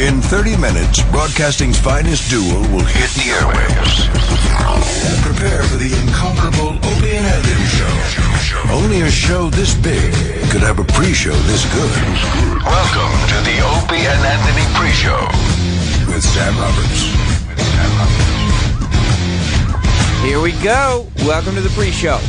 In 30 minutes, broadcasting's finest duo will hit the airwaves. And prepare for the incomparable Opie and Anthony Show. Only a show this big could have a pre-show this good. Welcome to the Opie and Anthony pre-show with Sam Roberts. Here we go. Welcome to the pre-show.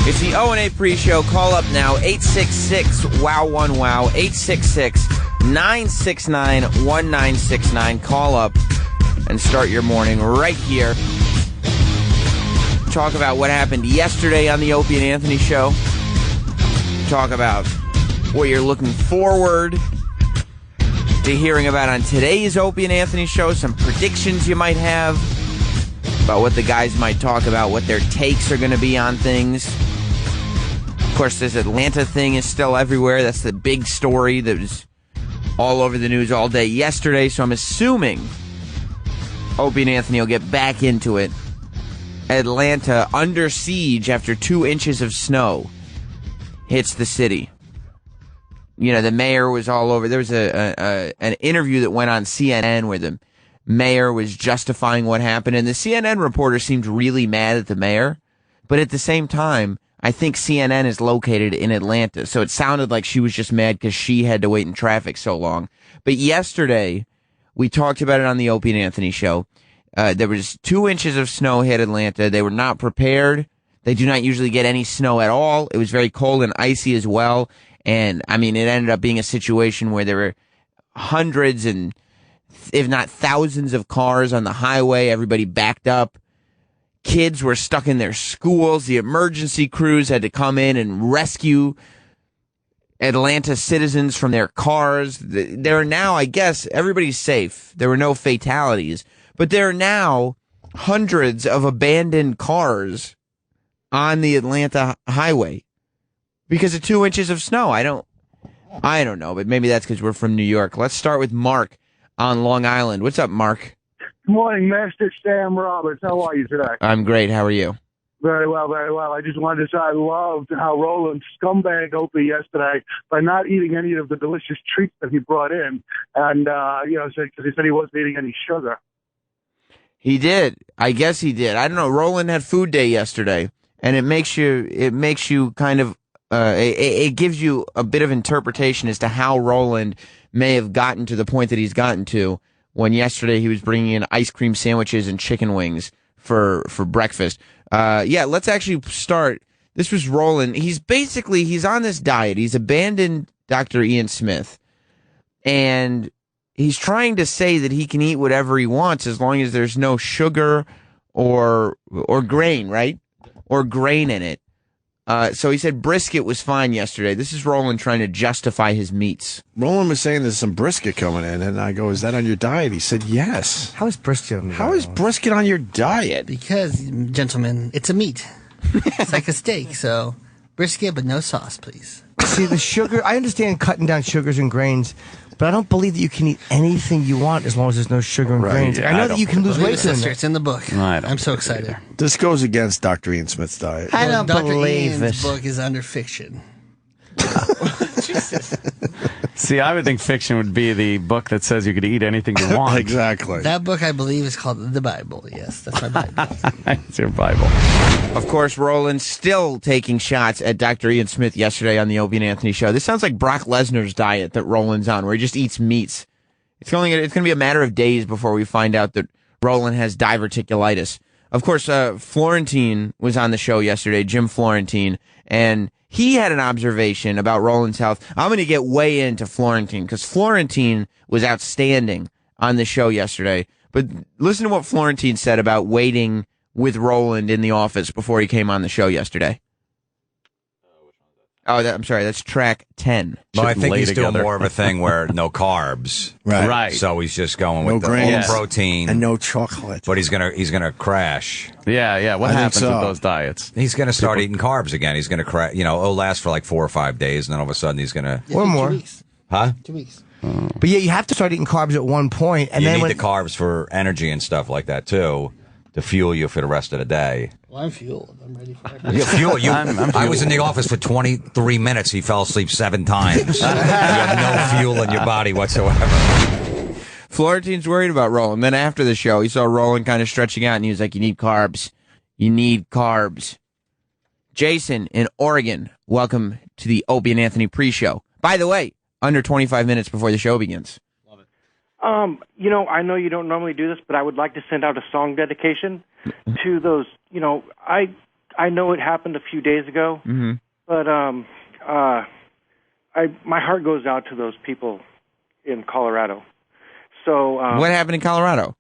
It's the O&A pre-show. Call up now, 866-WOW1-WOW, 866-969-1969. Call up and start your morning right here. Talk about what happened yesterday on the Opie and Anthony show. Talk about what you're looking forward to hearing about on today's Opie and Anthony show. Some predictions you might have about what the guys might talk about, what their takes are going to be on things. Of course, this Atlanta thing is still everywhere. That's the big story that was all over the news all day yesterday. So I'm assuming Opie and Anthony will get back into it. Atlanta under siege after 2 inches of snow hits the city. You know, the mayor was all over. There was an interview that went on CNN where the mayor was justifying what happened. And the CNN reporter seemed really mad at the mayor. But at the same time, I think CNN is located in Atlanta, so it sounded like she was just mad because she had to wait in traffic so long. But yesterday, we talked about it on the Opie and Anthony show. There was 2 inches of snow hit Atlanta. They were not prepared. They do not usually get any snow at all. It was very cold and icy as well. And, I mean, it ended up being a situation where there were hundreds and, if not thousands of cars on the highway. Everybody backed up. Kids were stuck in their schools. The emergency crews had to come in and rescue Atlanta citizens from their cars. There are now, I guess, everybody's safe. There were no fatalities. But there are now hundreds of abandoned cars on the Atlanta highway because of 2 inches of snow. I don't know, but maybe that's because we're from New York. Let's start with Mark on Long Island. What's up, Mark? Good morning, Master Sam Roberts. How are you today? I'm great. How are you? Very well, very well. I just wanted to say I loved how Roland scumbag Opie yesterday by not eating any of the delicious treats that he brought in. And, because he said he wasn't eating any sugar. He did. I guess he did. I don't know. Roland had food day yesterday, and it makes you kind of, it gives you a bit of interpretation as to how Roland may have gotten to the point that he's gotten to when yesterday he was bringing in ice cream sandwiches and chicken wings for breakfast. Let's actually start. This was Roland. He's on this diet. He's abandoned Dr. Ian Smith, and he's trying to say that he can eat whatever he wants as long as there's no sugar or grain, right? Or grain in it. So he said brisket was fine yesterday. This is Roland trying to justify his meats. Roland was saying there's some brisket coming in, and I go, is that on your diet? He said, yes. How is brisket on your diet? How is brisket on your diet? Because, gentlemen, it's a meat. It's like a steak, so brisket, but no sauce, please. See, the sugar, I understand cutting down sugars and grains, but I don't believe that you can eat anything you want as long as there's no sugar and grains. Yeah, I know that you can lose weight doing Sister, that. it's in the book. I'm so excited. This goes against Dr. Ian Smith's diet. I don't Dr. believe Ian's it. book is under fiction. Jesus. See, I would think fiction would be the book that says you could eat anything you want. Exactly. That book, I believe, is called the Bible. Yes, that's my Bible. It's your Bible. Of course, Roland still taking shots at Dr. Ian Smith yesterday on the Opie and Anthony show. This sounds like Brock Lesnar's diet that Roland's on, where he just eats meats. It's going to be a matter of days before we find out that Roland has diverticulitis. Of course, Florentine was on the show yesterday, Jim Florentine, and he had an observation about Roland's health. I'm going to get way into Florentine because Florentine was outstanding on the show yesterday. But listen to what Florentine said about waiting with Roland in the office before he came on the show yesterday. I'm sorry, that's track 10. Well, I think he's doing more of a thing where no carbs. Right. So he's just going No with the grains. full protein. And no chocolate. But he's gonna crash. Yeah. What I think happens so. with those diets? He's gonna start eating carbs again. He's gonna crash. It'll last for like 4 or 5 days, and then all of a sudden he's gonna. Or more. 2 weeks. Huh? 2 weeks. But yeah, you have to start eating carbs at one point. And You then need when, the carbs for energy and stuff like that too. to fuel you for the rest of the day. Well, I'm fueled. I'm ready for it. Yeah, fuel you. I'm I was in the office for 23 minutes. He fell asleep 7 times. You have no fuel in your body whatsoever. Florentine's worried about Roland. Then after the show, he saw Roland kind of stretching out, and he was like, "You need carbs. You need carbs." Jason in Oregon, welcome to the Opie and Anthony pre-show. By the way, under 25 minutes before the show begins. I know you don't normally do this, but I would like to send out a song dedication to those. I know it happened a few days ago, but my heart goes out to those people in Colorado. So What happened in Colorado?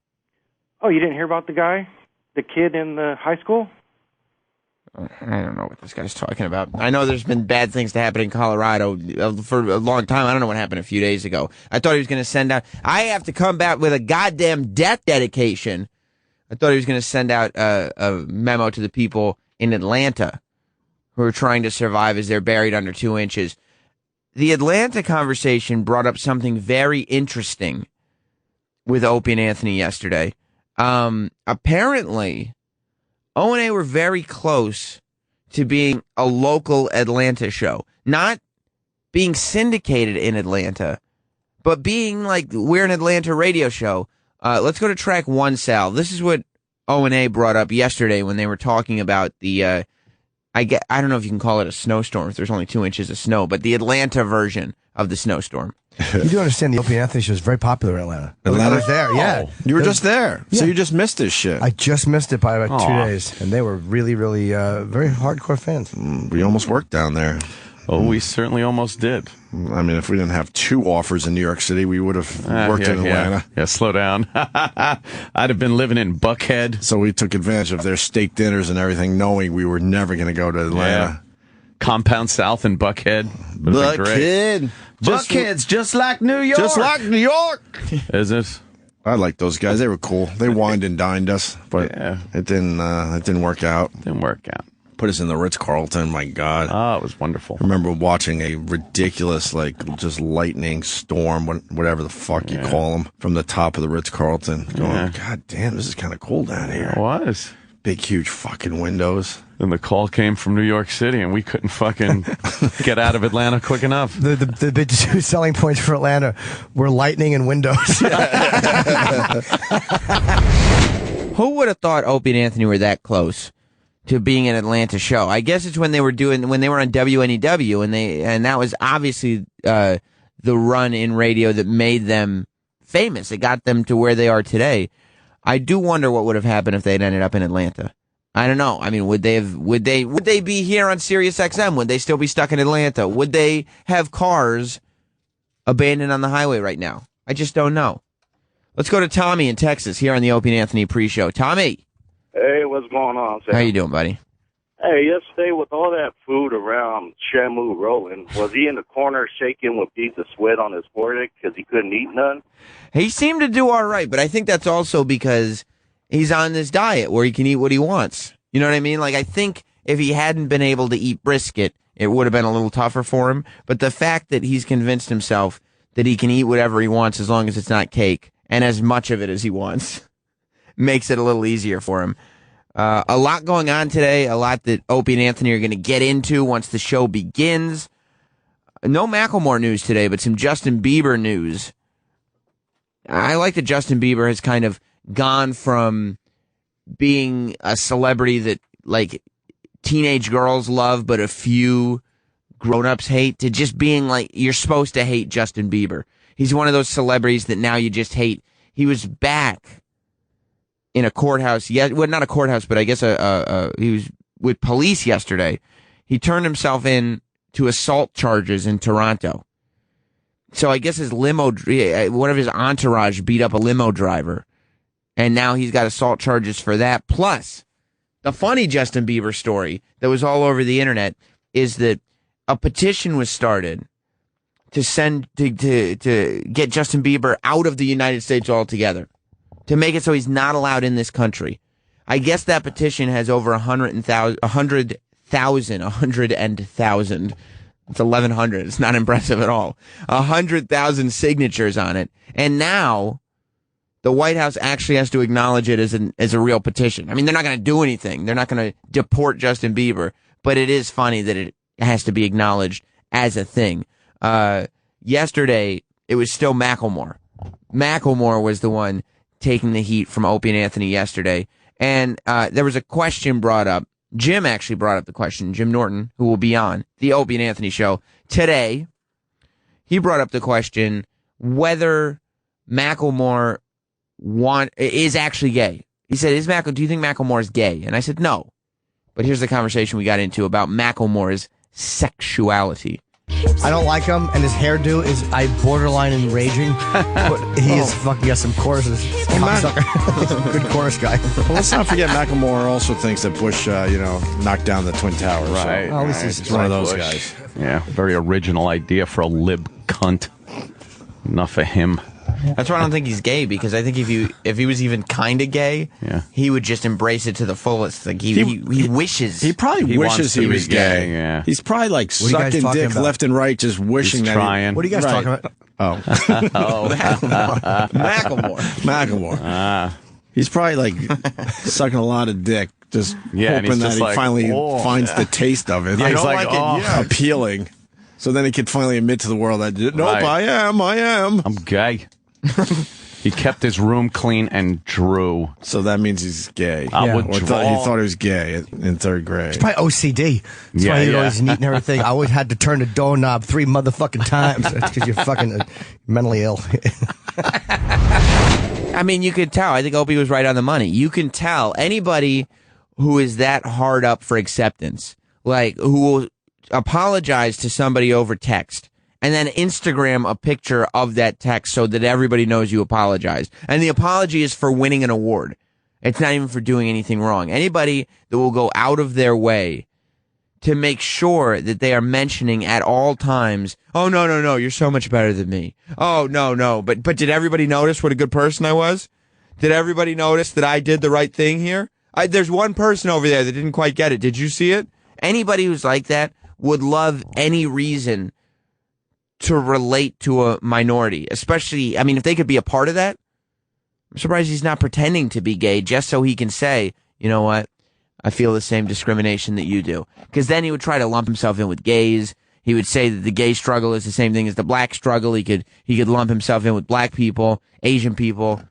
Oh, you didn't hear about the kid in the high school? I don't know what this guy's talking about. I know there's been bad things to happen in Colorado for a long time. I don't know what happened a few days ago. I thought he was going to send out... I have to come back with a goddamn death dedication. I thought he was going to send out a memo to the people in Atlanta who are trying to survive as they're buried under 2 inches. The Atlanta conversation brought up something very interesting with Opie and Anthony yesterday. Apparently... O&A were very close to being a local Atlanta show. Not being syndicated in Atlanta, but being like, we're an Atlanta radio show. Let's go to track 1, Sal. This is what O&A brought up yesterday when they were talking about the, I don't know if you can call it a snowstorm if there's only 2 inches of snow, but the Atlanta version of the snowstorm. You do understand the Opie and Anthony show is very popular in Atlanta. Atlanta? I was there, yeah. You were just there. Yeah. So you just missed this shit. I just missed it by about 2 days, and they were really, really very hardcore fans. We almost worked down there. Oh, we certainly almost did. I mean, if we didn't have 2 offers in New York City, we would have worked in Atlanta. Yeah, slow down. I'd have been living in Buckhead. So we took advantage of their steak dinners and everything, knowing we were never going to go to Atlanta. Compound South in Buckhead. Buckhead. Buckhead's just like New York. Just like New York. Is it? I like those guys. They were cool. They wined and dined us, but it didn't work out. Didn't work out. Put us in the Ritz-Carlton. My God. Oh, it was wonderful. I remember watching a ridiculous, just lightning storm, whatever the fuck you call them, from the top of the Ritz-Carlton. Going, God damn, this is kind of cool down here. It was. Big, huge fucking windows. Then the call came from New York City, and we couldn't fucking get out of Atlanta quick enough. The big 2 selling points for Atlanta were lightning and windows. Who would have thought Opie and Anthony were that close to being an Atlanta show? I guess it's when they were on WNEW, and that was obviously the run in radio that made them famous. It got them to where they are today. I do wonder what would have happened if they'd ended up in Atlanta. I don't know. I mean, would they be here on Sirius XM? Would they still be stuck in Atlanta? Would they have cars abandoned on the highway right now? I just don't know. Let's go to Tommy in Texas here on the Opie and Anthony pre-show. Tommy. Hey, what's going on, Sam? How you doing, buddy? Hey, yesterday with all that food around Shamu Roland, was he in the corner shaking with beads of sweat on his forehead because he couldn't eat none? He seemed to do all right, but I think that's also because he's on this diet where he can eat what he wants. You know what I mean? Like, I think if he hadn't been able to eat brisket, it would have been a little tougher for him. But the fact that he's convinced himself that he can eat whatever he wants as long as it's not cake, and as much of it as he wants, makes it a little easier for him. A lot going on today, a lot that Opie and Anthony are going to get into once the show begins. No Macklemore news today, but some Justin Bieber news. I like that Justin Bieber has kind of gone from being a celebrity that, like, teenage girls love, but a few grown-ups hate, to just being like, you're supposed to hate Justin Bieber. He's one of those celebrities that now you just hate. He was back in a courthouse. Yeah, well, not a courthouse, but I guess he was with police yesterday. He turned himself in to assault charges in Toronto. So I guess his limo, one of his entourage beat up a limo driver, and now he's got assault charges for that. Plus, the funny Justin Bieber story that was all over the internet is that a petition was started to get Justin Bieber out of the United States altogether, to make it so he's not allowed in this country. I guess that petition has over 100,000. It's 1,100. It's not impressive at all. 100,000 signatures on it. And now the White House actually has to acknowledge it as a real petition. I mean, they're not going to do anything. They're not going to deport Justin Bieber, but it is funny that it has to be acknowledged as a thing. Yesterday, it was still Macklemore. Macklemore was the one taking the heat from Opie and Anthony yesterday. And there was a question brought up. Jim actually brought up the question. Jim Norton, who will be on the Opie and Anthony show today, he brought up the question whether Macklemore is actually gay. He said, do you think Macklemore is gay? And I said, no. But here's the conversation we got into about Macklemore's sexuality. I don't like him, and his hairdo is borderline enraging. But he is fucking got some choruses. Good chorus guy. Well, let's not forget Macklemore also thinks that Bush, knocked down the Twin Towers. Right. So. Oh, this is one of those Bush. guys. Yeah, very original idea for a lib cunt. Enough for him. That's why I don't think he's gay, because I think if he was even kind of gay, he would just embrace it to the fullest. Like he wishes. He probably wishes he was gay. Yeah. He's probably like sucking dick about? Left and right, just wishing He's that. trying. What are you guys talking about? Oh, Macklemore. He's probably like sucking a lot of dick, just and hoping he's that just he like, finally finds the taste of it. Yeah, he's like, appealing. So then he could finally admit to the world that, nope, Right. I am. I'm gay. He kept his room clean and drew. So that means he's gay. I would Or draw. he thought he was gay in third grade. Probably OCD. That's why he's always neat and everything. I always had to turn the doorknob 3 motherfucking times. That's because you're fucking mentally ill. I mean, you could tell. I think Opie was right on the money. You can tell anybody who is that hard up for acceptance, like who will apologize to somebody over text and then Instagram a picture of that text so that everybody knows you apologized. And the apology is for winning an award. It's not even for doing anything wrong. Anybody that will go out of their way to make sure that they are mentioning at all times, oh, no, you're so much better than me. Oh, no. But did everybody notice what a good person I was? Did everybody notice that I did the right thing here? There's one person over there that didn't quite get it. Did you see it? Anybody who's like that would love any reason to relate to a minority, especially, I mean, if they could be a part of that. I'm surprised he's not pretending to be gay just so he can say, you know what, I feel the same discrimination that you do. Because then he would try to lump himself in with gays. He would say that the gay struggle is the same thing as the black struggle. He could lump himself in with black people, Asian people.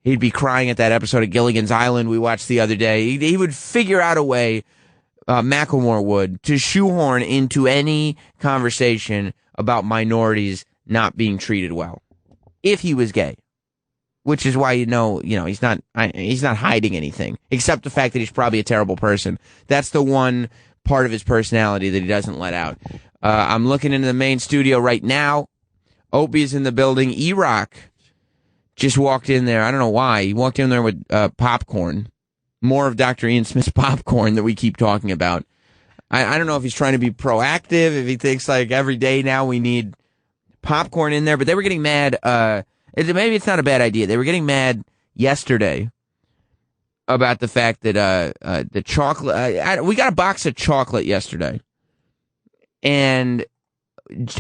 He'd be crying at that episode of Gilligan's Island we watched the other day. He would figure out a way, Macklemore would, to shoehorn into any conversation about minorities not being treated well, if he was gay. Which is why he's not hiding anything, except the fact that he's probably a terrible person. That's the one part of his personality that he doesn't let out. I'm looking into the main studio right now. Opie's in the building. E-Rock just walked in there. I don't know why. He walked in there with popcorn. More of Dr. Ian Smith's popcorn that we keep talking about. I don't know if he's trying to be proactive, if he thinks like every day now we need popcorn in there, but they were getting mad. Maybe it's not a bad idea. They were getting mad yesterday about the fact that the chocolate. We got a box of chocolate yesterday, and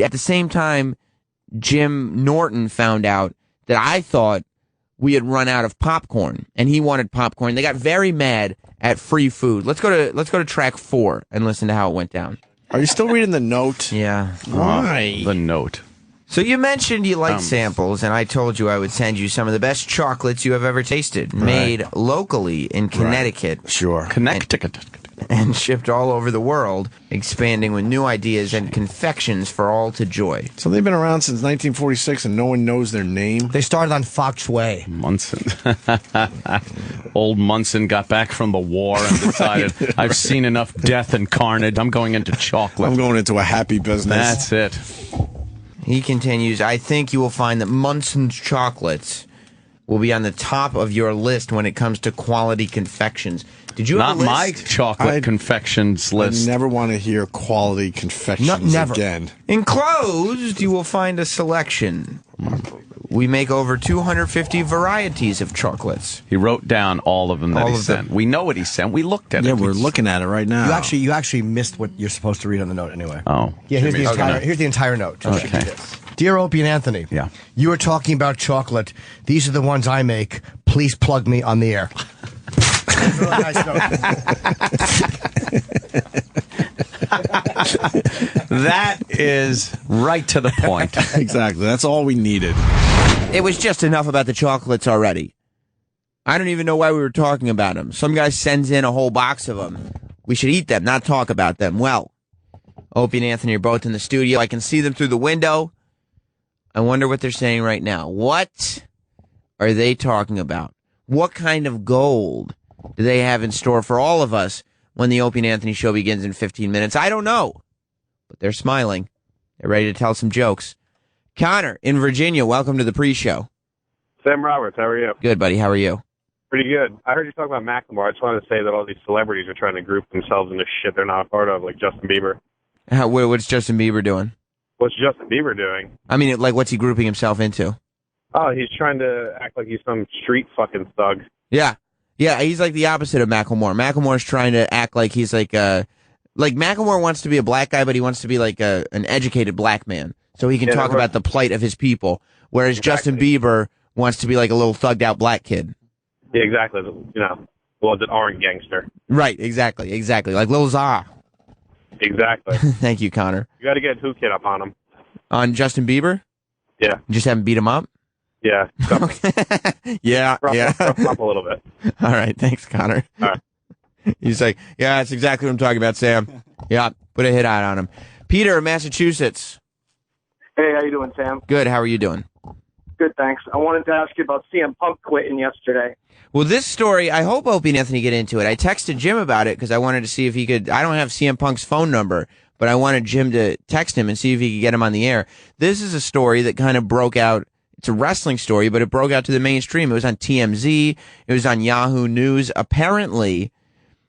at the same time, Jim Norton found out that I thought we had run out of popcorn, and he wanted popcorn. They got very mad at free food. Let's go to track 4 and listen to how it went down. Are you still reading the note? Yeah. Why? The note. So you mentioned you like samples, and I told you I would send you some of the best chocolates you have ever tasted, made locally in Connecticut. Right. Sure. Connecticut. And shipped all over the world, expanding with new ideas and confections for all to joy. So they've been around since 1946 and no one knows their name? They started on Fox Way. Munson. Old Munson got back from the war and decided, I've seen enough death and carnage. I'm going into chocolate. I'm going into a happy business. That's it. He continues, I think you will find that Munson's chocolates will be on the top of your list when it comes to quality confections. Did you have Not a my list? chocolate confections list. I never want to hear quality confections again. Enclosed, you will find a selection. We make over 250 varieties of chocolates. He wrote down all of them that he sent. We know what he sent. We looked at it. Yeah, we're looking at it right now. You actually missed what you're supposed to read on the note anyway. Oh. Yeah, here's the entire note. Okay. Dear Opie and Anthony. Yeah. You were talking about chocolate. These are the ones I make. Please plug me on the air. Really nice note. That is right to the point. Exactly. That's all we needed. It was just enough about the chocolates already. I don't even know why we were talking about them. Some guy sends in a whole box of them. We should eat them, not talk about them. Well, Opie and Anthony are both in the studio. I can see them through the window. I wonder what they're saying right now. What are they talking about? What kind of gold do they have in store for all of us when the Opie and Anthony show begins in 15 minutes? I don't know. But they're smiling. They're ready to tell some jokes. Connor in Virginia, welcome to the pre-show. Sam Roberts, how are you? Good, buddy. How are you? Pretty good. I heard you talk about Macklemore. I just wanted to say that all these celebrities are trying to group themselves into shit they're not a part of, like Justin Bieber. What's Justin Bieber doing? What's Justin Bieber doing? I mean, like, what's he grouping himself into? Oh, he's trying to act like he's some street fucking thug. Yeah. Yeah, he's like the opposite of Macklemore. Macklemore's trying to act like he's like Macklemore wants to be a black guy, but he wants to be like an educated black man. So he can talk about the plight of his people. Whereas Justin Bieber wants to be like a little thugged out black kid. Yeah, exactly. You know, well, it's an orange gangster. Right, exactly. Like Lil Zah. Exactly. Thank you, Connor. You got to get a 2 kid up on him. On Justin Bieber? Yeah. You just haven't beat him up? Yeah. Yeah. Rough him up a little bit. All right, thanks, Connor. All right. He's like, yeah, that's exactly what I'm talking about, Sam. Yeah, put a hit out on him. Peter, Massachusetts. Hey, how you doing, Sam? Good, how are you doing? Good, thanks. I wanted to ask you about CM Punk quitting yesterday. Well, this story, I hope Opie and Anthony get into it. I texted Jim about it because I wanted to see if he could. I don't have CM Punk's phone number, but I wanted Jim to text him and see if he could get him on the air. This is a story that kind of broke out. It's a wrestling story, but it broke out to the mainstream. It was on TMZ. It was on Yahoo News. Apparently,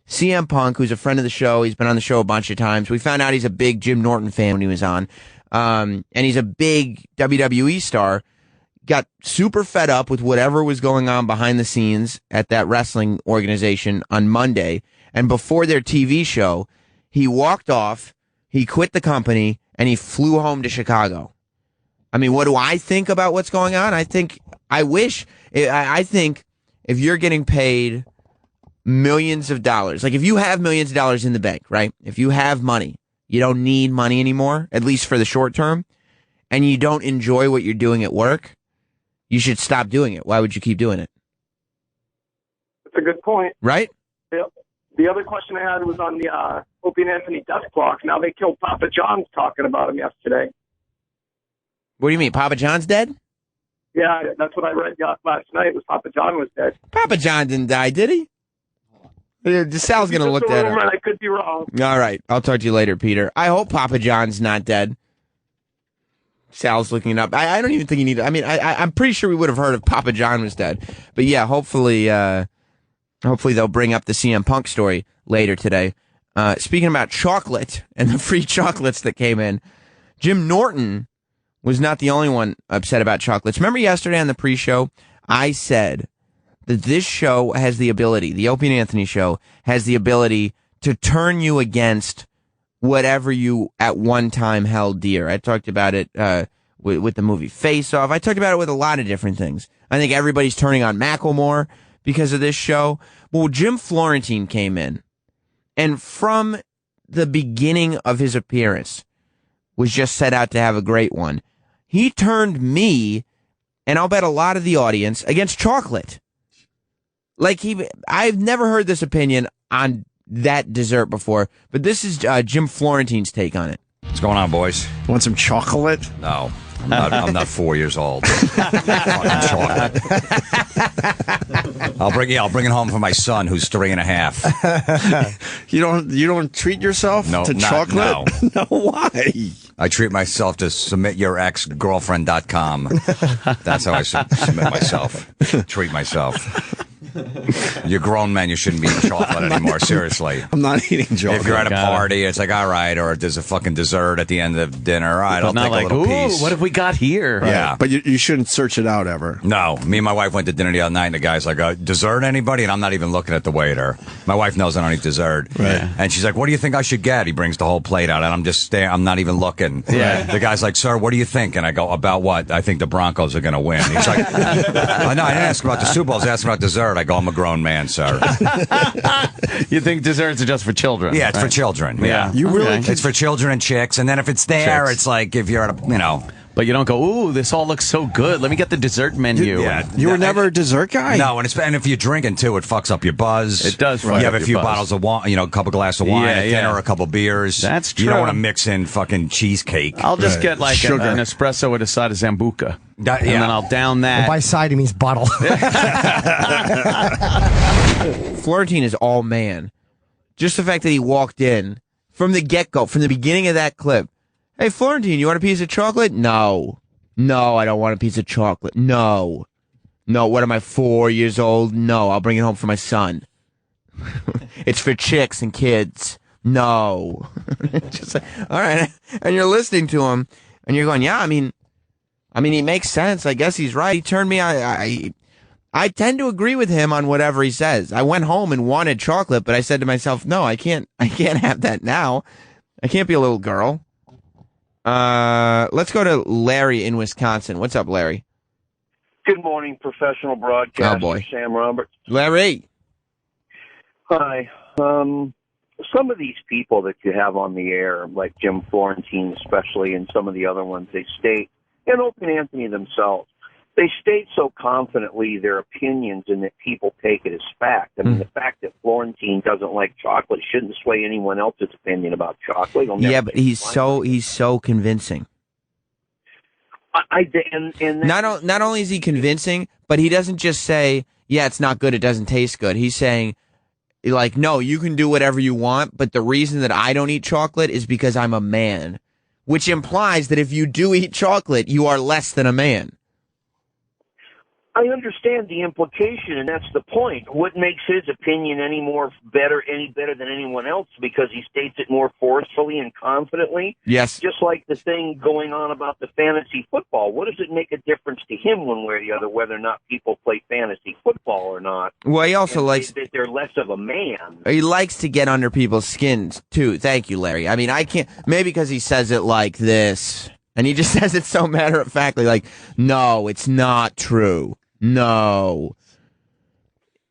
CM Punk, who's a friend of the show, he's been on the show a bunch of times. We found out he's a big Jim Norton fan when he was on. And he's a big WWE star. Got super fed up with whatever was going on behind the scenes at that wrestling organization on Monday. And before their TV show, he walked off, he quit the company, and he flew home to Chicago. I mean, what do I think about what's going on? I think if you're getting paid millions of dollars, like if you have millions of dollars in the bank, right? If you have money, you don't need money anymore, at least for the short term, and you don't enjoy what you're doing at work, you should stop doing it. Why would you keep doing it? That's a good point. Right? The other question I had was on the Opie and Anthony death clock. Now they killed Papa John's talking about him yesterday. What do you mean? Papa John's dead? Yeah, that's what I read last night, was Papa John was dead. Papa John didn't die, did he? Sal's going to look that up. I could be wrong. All right. I'll talk to you later, Peter. I hope Papa John's not dead. Sal's looking it up. I don't even think you need to. I mean, I'm pretty sure we would have heard if Papa John was dead. But yeah, hopefully they'll bring up the CM Punk story later today. Speaking about chocolate and the free chocolates that came in, Jim Norton was not the only one upset about chocolates. Remember yesterday on the pre-show, I said that this show has the ability, the Opie and Anthony show has the ability to turn you against whatever you at one time held dear. I talked about it with the movie Face Off. I talked about it with a lot of different things. I think everybody's turning on Macklemore because of this show. Well, Jim Florentine came in, and from the beginning of his appearance was just set out to have a great one. He turned me, and I'll bet a lot of the audience, against chocolate. Like I've never heard this opinion on that dessert before, but this is Jim Florentine's take on it. What's going on, boys? Want some chocolate? No, I'm not 4 years old. Fucking chocolate. I'll bring it home for my son, who's 3.5. You don't treat yourself to chocolate? No. No, why? I treat myself to submityourexgirlfriend.com. That's how I submit myself. Treat myself. You're grown men. You shouldn't be eating chocolate anymore. Seriously. I'm not eating chocolate. If you're at a party, it's like, all right, or there's a fucking dessert at the end of dinner. All right, I'll take a little piece. What have we got here? Yeah. But you shouldn't search it out ever. No. Me and my wife went to dinner the other night, and the guy's like, dessert, anybody? And I'm not even looking at the waiter. My wife knows I don't eat dessert. Right. And she's like, what do you think I should get? He brings the whole plate out, and I'm just staring. I'm not even looking. Yeah. The guy's like, sir, what do you think? And I go, about what? I think the Broncos are going to win. He's like, oh, no, I didn't ask about the Super Bowl. I was asking about dessert. I go, I'm a grown man, sir. You think desserts are just for children? Yeah, it's for children. Yeah. You really? It's for children and chicks. And then if it's there, Chicks. it's like if you're at a, But you don't go, ooh, this all looks so good. Let me get the dessert menu. You were never a dessert guy? No, and if you're drinking too, it fucks up your buzz. It does. You have a few bottles of wine, a couple glasses of wine at dinner, a couple beers. That's true. You don't want to mix in fucking cheesecake. I'll just get like an espresso with a side of Zambuca. And then I'll down that. Well, by side, he means bottle. Florentine is all man. Just the fact that he walked in from the get-go, from the beginning of that clip. Hey, Florentine, you want a piece of chocolate? No. No, I don't want a piece of chocolate. No. No, what am I, 4 years old? No, I'll bring it home for my son. It's for chicks and kids. No. Just like, all right. And you're listening to him, and you're going, yeah, I mean, he makes sense. I guess he's right. He turned me, I tend to agree with him on whatever he says. I went home and wanted chocolate, but I said to myself, no, I can't have that now. I can't be a little girl. Let's go to Larry in Wisconsin. What's up, Larry? Good morning, professional broadcaster. Oh, boy. Sam Roberts. Larry. Hi. Some of these people that you have on the air, like Jim Florentine especially, and some of the other ones, they state, and Opie Anthony themselves, they state so confidently their opinions and that people take it as fact. I mean, the fact that Florentine doesn't like chocolate shouldn't sway anyone else's opinion about chocolate. Yeah, but he's so convincing. Not only is he convincing, but he doesn't just say, yeah, it's not good, it doesn't taste good. He's saying, like, no, you can do whatever you want, but the reason that I don't eat chocolate is because I'm a man, which implies that if you do eat chocolate, you are less than a man. I understand the implication, and that's the point. What makes his opinion any better than anyone else? Because he states it more forcefully and confidently. Yes. Just like the thing going on about the fantasy football. What does it make a difference to him one way or the other, whether or not people play fantasy football or not? Well, he also likes that they're less of a man. He likes to get under people's skins too. Thank you, Larry. I mean, I can't. Maybe because he says it like this, and he just says it so matter of factly, like, no, it's not true. No.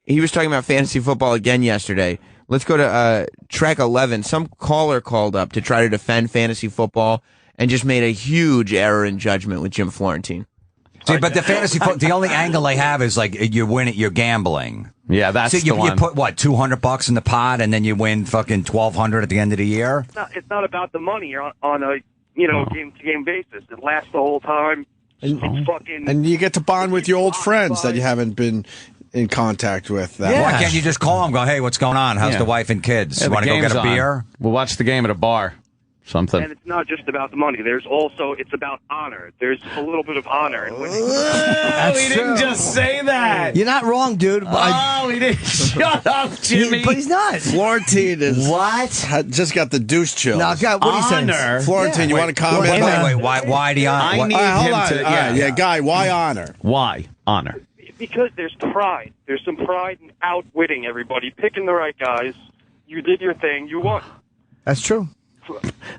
He was talking about fantasy football again yesterday. Let's go to track 11. Some caller called up to try to defend fantasy football and just made a huge error in judgment with Jim Florentine. See, but the fantasy football, the only angle they have is like you win it, you're gambling. Yeah, that's so you the one. put what, $200 in the pot, and then you win fucking $1,200 at the end of the year. It's not about the money. You're on a game-to-game basis. It lasts the whole time. And you get to bond with your old friends that you haven't been in contact with. Why can't you just call them? Go, hey, what's going on? How's the wife and kids? Yeah, Want to go get a beer? On. We'll watch the game at a bar. Something. And it's not just about the money. It's about honor. There's a little bit of honor. He didn't just say that. You're not wrong, dude. He didn't. Shut up, Jimmy. But he's not. Florentine is just got the deuce chills. No, God, what he says? Florentine, you want to comment? Wait, why the honor? I need him to. Guy, why honor? Why honor? Because there's pride. There's some pride in outwitting everybody, picking the right guys. You did your thing. You won. That's true.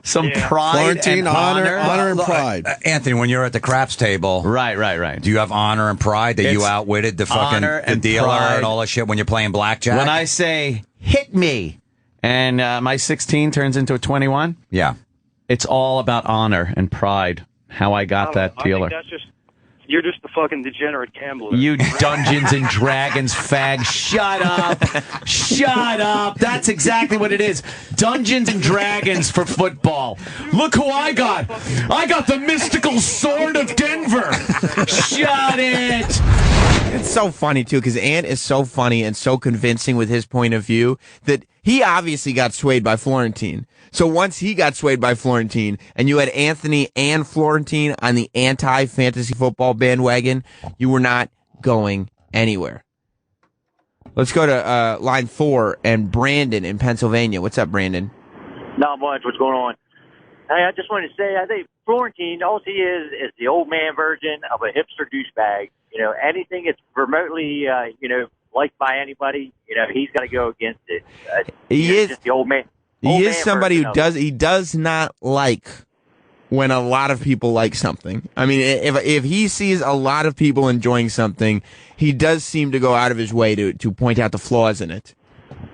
Some pride Florentine, and honor and pride. Anthony, when you're at the craps table, right. Do you have honor and pride that you outwitted the fucking the dealer pride. and all that shit when you're playing blackjack? When I say hit me, and my 16 turns into a 21, it's all about honor and pride. How I got that dealer. I think you're just the fucking degenerate gambler. You Dungeons and Dragons fag. Shut up. Shut up. That's exactly what it is. Dungeons and Dragons for football. Look who I got. I got the mystical sword of Denver. Shut it. It's so funny, too, because Ant is so funny and so convincing with his point of view that he obviously got swayed by Florentine. So once he got swayed by Florentine and you had Anthony and Florentine on the anti-fantasy football bandwagon, you were not going anywhere. Let's go to line 4 and Brandon in Pennsylvania. What's up, Brandon? Not much. What's going on? Hey, I just wanted to say, I think Florentine, all he is the old man version of a hipster douchebag. Anything that's remotely, liked by anybody, he's got to go against it. He is just the old man. He is somebody who does not like when a lot of people like something. I mean, if he sees a lot of people enjoying something, he does seem to go out of his way to point out the flaws in it.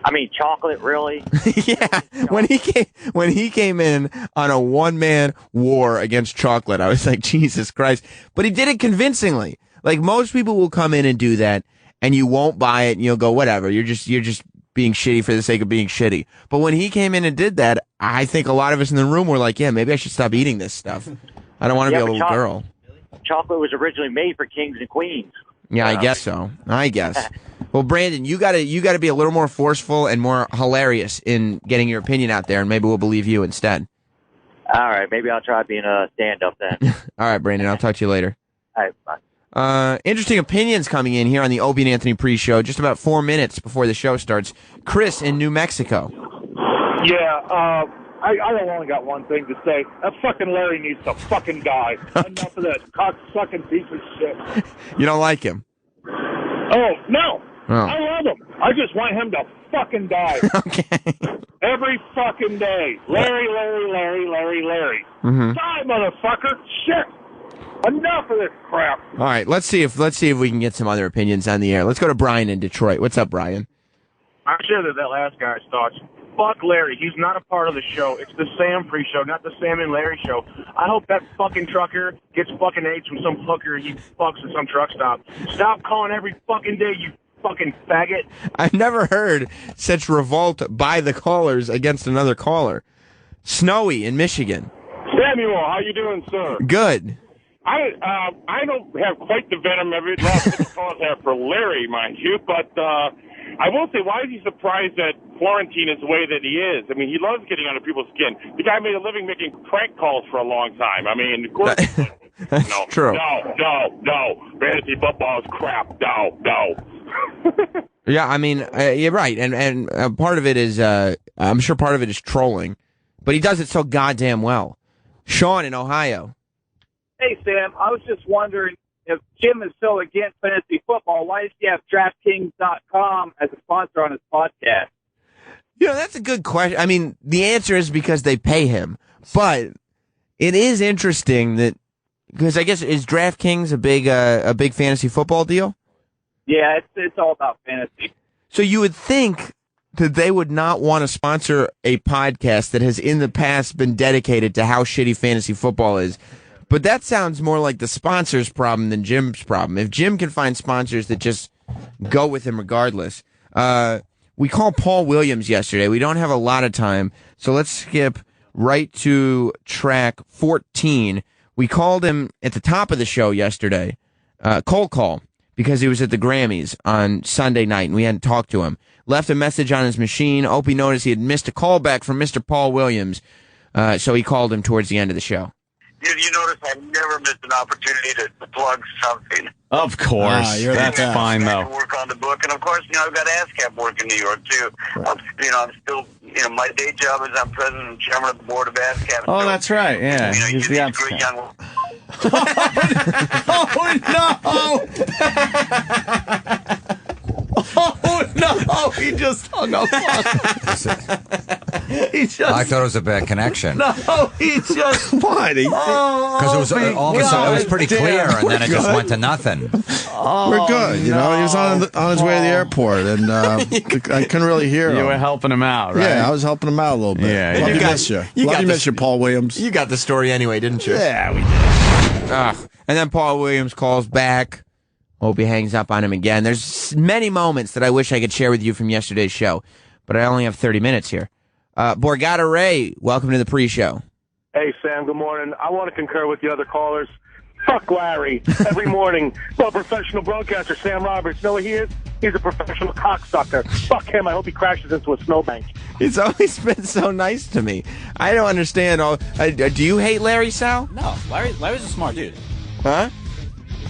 I mean, chocolate, really? Yeah. When he came in on a one-man war against chocolate, I was like, Jesus Christ. But he did it convincingly. Like, most people will come in and do that, and you won't buy it, and you'll go, whatever. You're just being shitty for the sake of being shitty. But when he came in and did that, I think a lot of us in the room were like, yeah, maybe I should stop eating this stuff. I don't want to be a little girl. Chocolate was originally made for kings and queens. Yeah, I guess so. I guess. Well, Brandon, you gotta be a little more forceful and more hilarious in getting your opinion out there, and maybe we'll believe you instead. All right, maybe I'll try being a stand-up then. All right, Brandon, I'll talk to you later. All right, bye. Interesting opinions coming in here on the Opie and Anthony pre-show, just about 4 minutes before the show starts. Chris in New Mexico. Yeah, I only got one thing to say. That fucking Larry needs to fucking die. Enough of that cock-sucking piece of shit. You don't like him? Oh, no. Oh. I love him. I just want him to fucking die. Okay. Every fucking day. Larry, Larry, Larry, Larry, Larry. Mm-hmm. Die, motherfucker. Shit. Enough of this crap. All right, let's see if we can get some other opinions on the air. Let's go to Brian in Detroit. What's up, Brian? I'm sure that last guy's thoughts. Fuck Larry. He's not a part of the show. It's the Sam pre-show, not the Sam and Larry show. I hope that fucking trucker gets fucking AIDS from some hooker he fucks at some truck stop. Stop calling every fucking day, you fucking faggot. I've never heard such revolt by the callers against another caller. Snowy in Michigan. Samuel, how you doing, sir? Good. I don't have quite the venom every lot of calls have for Larry, mind you, but I will say, why is he surprised that Florentine is the way that he is? I mean, he loves getting under people's skin. The guy made a living making prank calls for a long time. I mean, of course. That's no, true. No. Fantasy football is crap. No. Yeah, I mean, you're right, and part of it is, I'm sure part of it is trolling, but he does it so goddamn well. Sean in Ohio. Hey, Sam, I was just wondering, if Jim is so against fantasy football, why does he have DraftKings.com as a sponsor on his podcast? You know, that's a good question. I mean, the answer is because they pay him, but it is interesting that, because I guess, is DraftKings a big fantasy football deal? Yeah, it's all about fantasy. So you would think that they would not want to sponsor a podcast that has in the past been dedicated to how shitty fantasy football is. But that sounds more like the sponsor's problem than Jim's problem. If Jim can find sponsors that just go with him regardless. We called Paul Williams yesterday. We don't have a lot of time, so let's skip right to track 14. We called him at the top of the show yesterday, cold call, because he was at the Grammys on Sunday night, and we hadn't talked to him. Left a message on his machine. Opie noticed he had missed a call back from Mr. Paul Williams, so he called him towards the end of the show. You notice I never missed an opportunity to plug something. Of course. That's fine, I though. work on the book, and of course, I've got ASCAP work in New York, too. I'm still, my day job is I'm president and chairman of the board of ASCAP. Oh, so, that's right, yeah. He's the great ASCAP. young... Oh, no! He just hung up He just... I thought it was a bad connection. No, he just... Why? Because it was all of a sudden it was pretty clear, and then it just went to nothing. We're good. He was on his way to the airport, and I couldn't really hear him. You were helping him out, right? Yeah, I was helping him out a little bit. Yeah, Love you, miss you. Love you, miss you, Paul Williams. You got the story anyway, didn't you? Yeah, we did. And then Paul Williams calls back. Opie hangs up on him again. There's many moments that I wish I could share with you from yesterday's show, but I only have 30 minutes here. Borgata Ray, welcome to the pre-show. Hey, Sam, good morning. I want to concur with the other callers. Fuck Larry. Every morning, well, professional broadcaster Sam Roberts. You know what he is? He's a professional cocksucker. Fuck him. I hope he crashes into a snowbank. He's always been so nice to me. I don't understand. Do you hate Larry, Sal? No, Larry's a smart dude. Huh?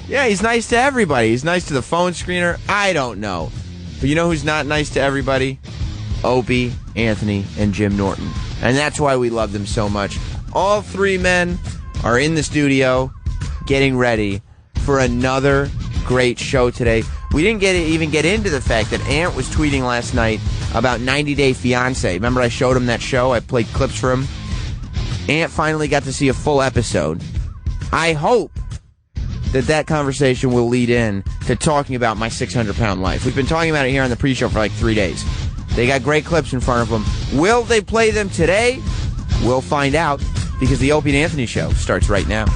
Yeah, he's nice to everybody. He's nice to the phone screener. I don't know. But you know who's not nice to everybody? Opie, Anthony, and Jim Norton. And that's why we love them so much. All three men are in the studio getting ready for another great show today. We didn't even get into the fact that Ant was tweeting last night about 90 Day Fiancé. Remember I showed him that show? I played clips for him. Ant finally got to see a full episode. I hope that conversation will lead in to talking about my 600-pound life. We've been talking about it here on the pre-show for like 3 days. They got great clips in front of them. Will they play them today? We'll find out because the Opie and Anthony show starts right now.